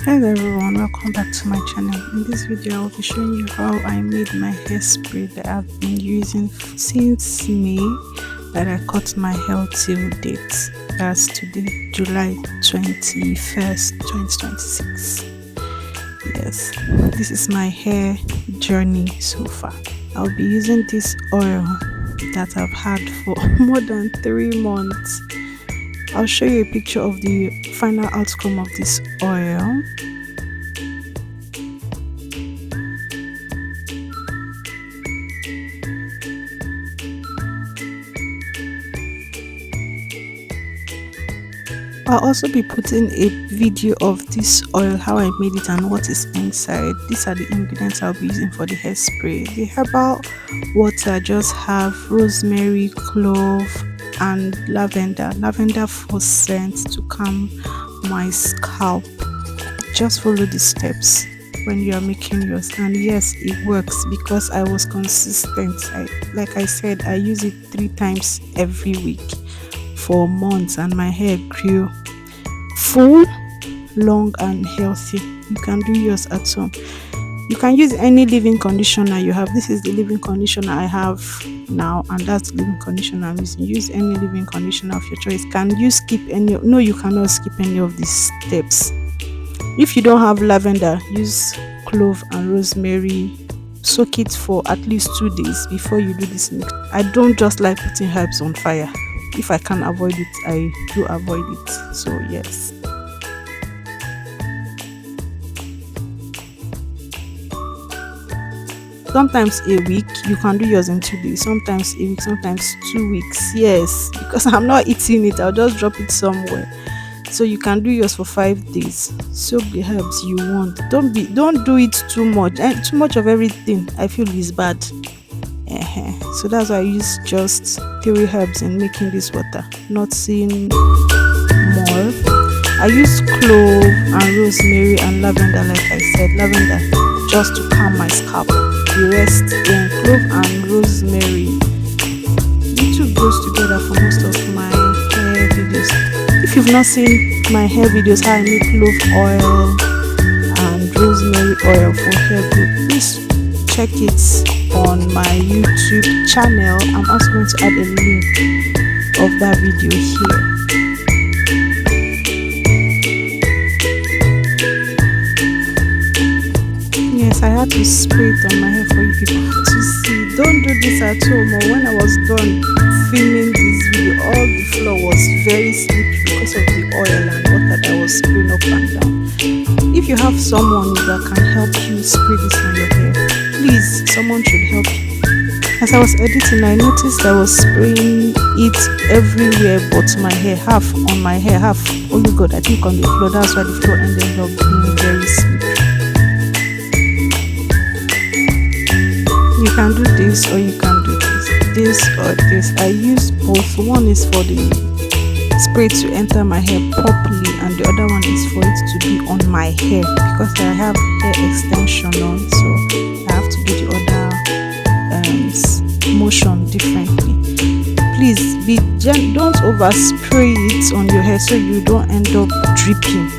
Hello everyone, welcome back to my channel. In this video I will be showing you how I made my hairspray that I've been using since May that I cut my hair till date. That's today, July 21st, 2026. Yes, this is my hair journey so far. I'll be using this oil that I've had for more than 3 months. I'll show you a picture of the final outcome of this oil. I'll also be putting a video of this oil, how I made it and what is inside. These are the ingredients I'll be using for the hairspray. The herbal water just have rosemary, clove and lavender for scent to calm my scalp. Just follow the steps when you are making yours, and yes, it works because I was consistent. Like I said, I use it 3 times every week for months and my hair grew full, long and healthy. You can do yours at home. You can use any leave-in conditioner you have. This is the leave-in conditioner I have now, and that's the leave-in conditioner I'm using. Use any leave-in conditioner of your choice. Can you skip any? No, you cannot skip any of these steps. If you don't have lavender, use clove and rosemary. Soak it for at least 2 days before you do this mix. I don't just like putting herbs on fire. If I can avoid it, I do avoid it. So yes. Sometimes a week, you can do yours in 2 days. Sometimes a week, sometimes 2 weeks. Yes, because I'm not eating it, I'll just drop it somewhere. So you can do yours for 5 days. Soak the herbs you want. Don't do it too much. And too much of everything I feel is bad. So that's why I use just 3 herbs in making this water, not seeing more. I use clove and rosemary and lavender, like I said. Lavender just to calm my scalp. The rest in clove and rosemary. The two goes together for most of my hair videos. If you've not seen my hair videos, how I make clove oil and rosemary oil for hair growth, please check it on my YouTube channel. I'm also going to add a link of that video here. Yes, I had to spray it on my hair for you people to see. Don't do this at home. Or when I was done filming this video, all the floor was very slippery because of the oil and water that was spraying up and down. If you have someone that can help you spray this on your hair, please, someone should help you. As I was editing, I noticed I was spraying it everywhere but my hair, half on my hair, half, oh my god, I think on the floor. That's why the floor ended up being very slippery. You can do this or you can do this or this. I use both. One is for the spray to enter my hair properly, and the other one is for it to be on my hair because I have hair extension on, so I have to do the other motion differently. Please don't overspray it on your hair so you don't end up dripping.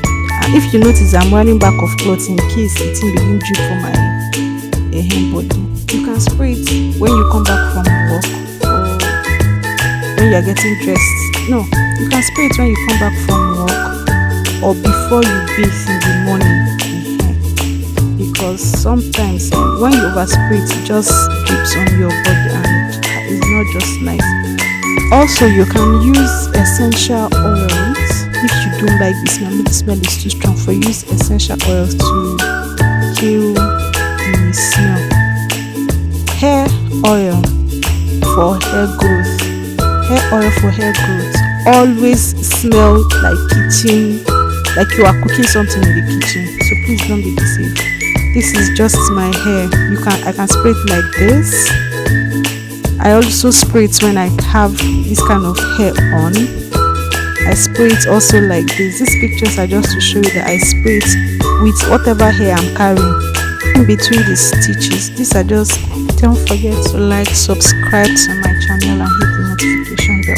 And if you notice, I'm wearing back of cloth in case it begin drip from my hair body. You can spray it when you come back from work or when you're getting dressed. No, you can spray it when you come back from work or before you bathe in the morning. Because sometimes when you overspray it just drips on your body and it's not just nice. Also, you can use essential oils. If you don't like the smell, maybe the smell is too strong for you, use essential oils to kill the smell. Hair oil for hair growth. Hair oil for hair growth always smell like kitchen, like you are cooking something in the kitchen. So please don't be deceived. This is just my hair. I can spray it like this. I also spray it when I have this kind of hair on. I spray it also like this. These pictures are just to show you that I spray it with whatever hair I'm carrying in between the stitches. These are just. Don't forget to like, subscribe to my channel and hit the notification bell.